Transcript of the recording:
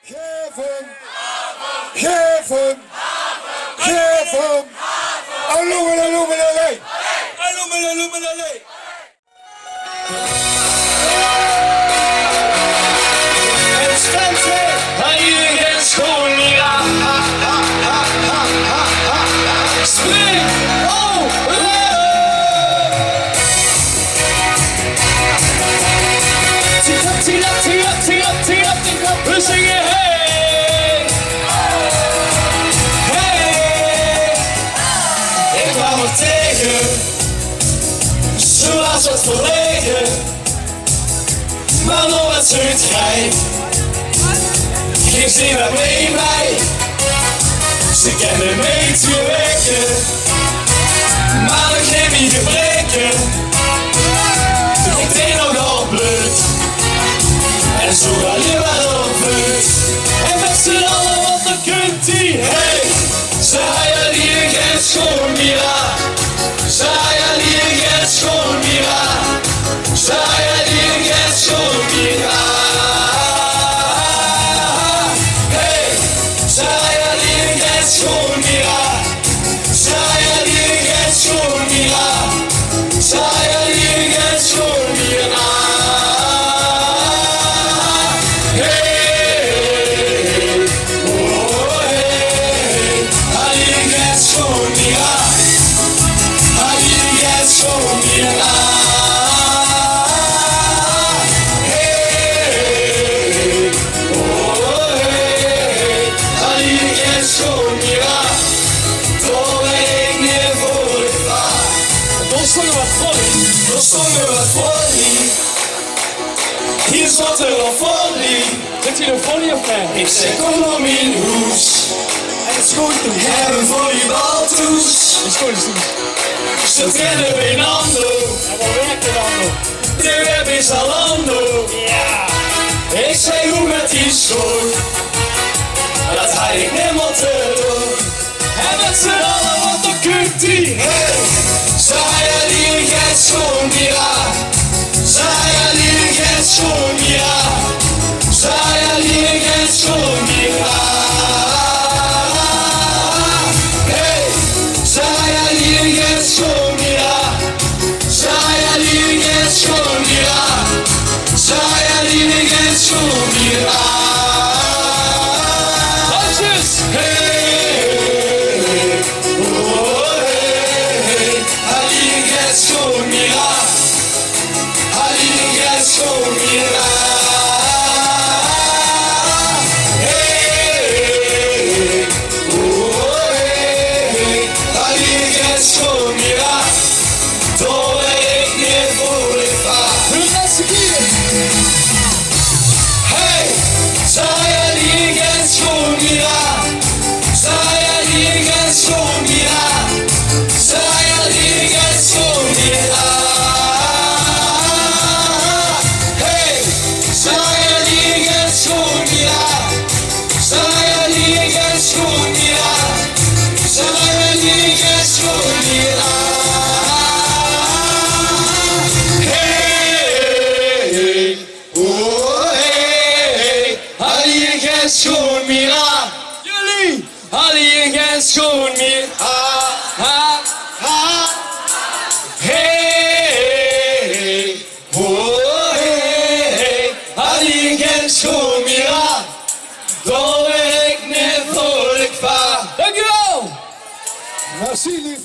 Geef hem! Geef hem! Geef hem! Alloemelaloemelalei! Alloemelaloemelalei! Het stemt weer, hij hier is gewoon niet aan. Spring! Oh! We zingen hey! Hey! Ik kwam er tegen, zo was het verlegen, maar nog wat zoiets grijp. Geen zin met me bij, ze kennen mee te werken, maar ik neem niet gebreken. Ik deed nog al blut, en zo ga je wel op het. En met z'n allen, wat dan kunt ie, hey! Zij er hier geen schoon meer aan, zij er hier geen schoon meer aan, zij er hier geen schoon meer aan. Hey! Zij er hier geen schoon meer aan, zij er hier geen schoon meer aan, zij er hier geen schoon meer aan. Hier zat er een folie. Zit hier een folie of nee? Ik zeg kom om in hoes. En het is goed te hebben voor je baltoes. Het is goed, ze trainen bij Nando. En wat werkt er dan nog? De web is Alando. Ja. Ik zei hoe met die schoon. Dat hij ik helemaal te doen. En met z'n allen wat dan kunt die. Hey. Zij er hier geen schoon meer aan. Zij er hier geen schoon meer aan. Zij er hier geen schoon meer aan. Hey, zij er hier geen schoon meer aan. Zij er hier geen schoon meer aan. Zij er hier geen schoon meer aan. Handjes! Hey, oh hey, hij hier geen schoon meer aan. Schoon meer aan. Hey, oh hey, hij hier schoon meer aan. Door ik niet voor ik vaar. De laatste keer. Hey, zij er hier geen schoon meer aan. Zij er hier geen schoon meer aan. Zij er hier geen schoon meer aan. Schoon meer aan. Jullie hadden hier geen schoon meer aan. Ha, ha. Hey, oh hey, hadden hier geen schoon meer aan. Door ik niet vrolijk vaar. Dankjewel. Merci lief.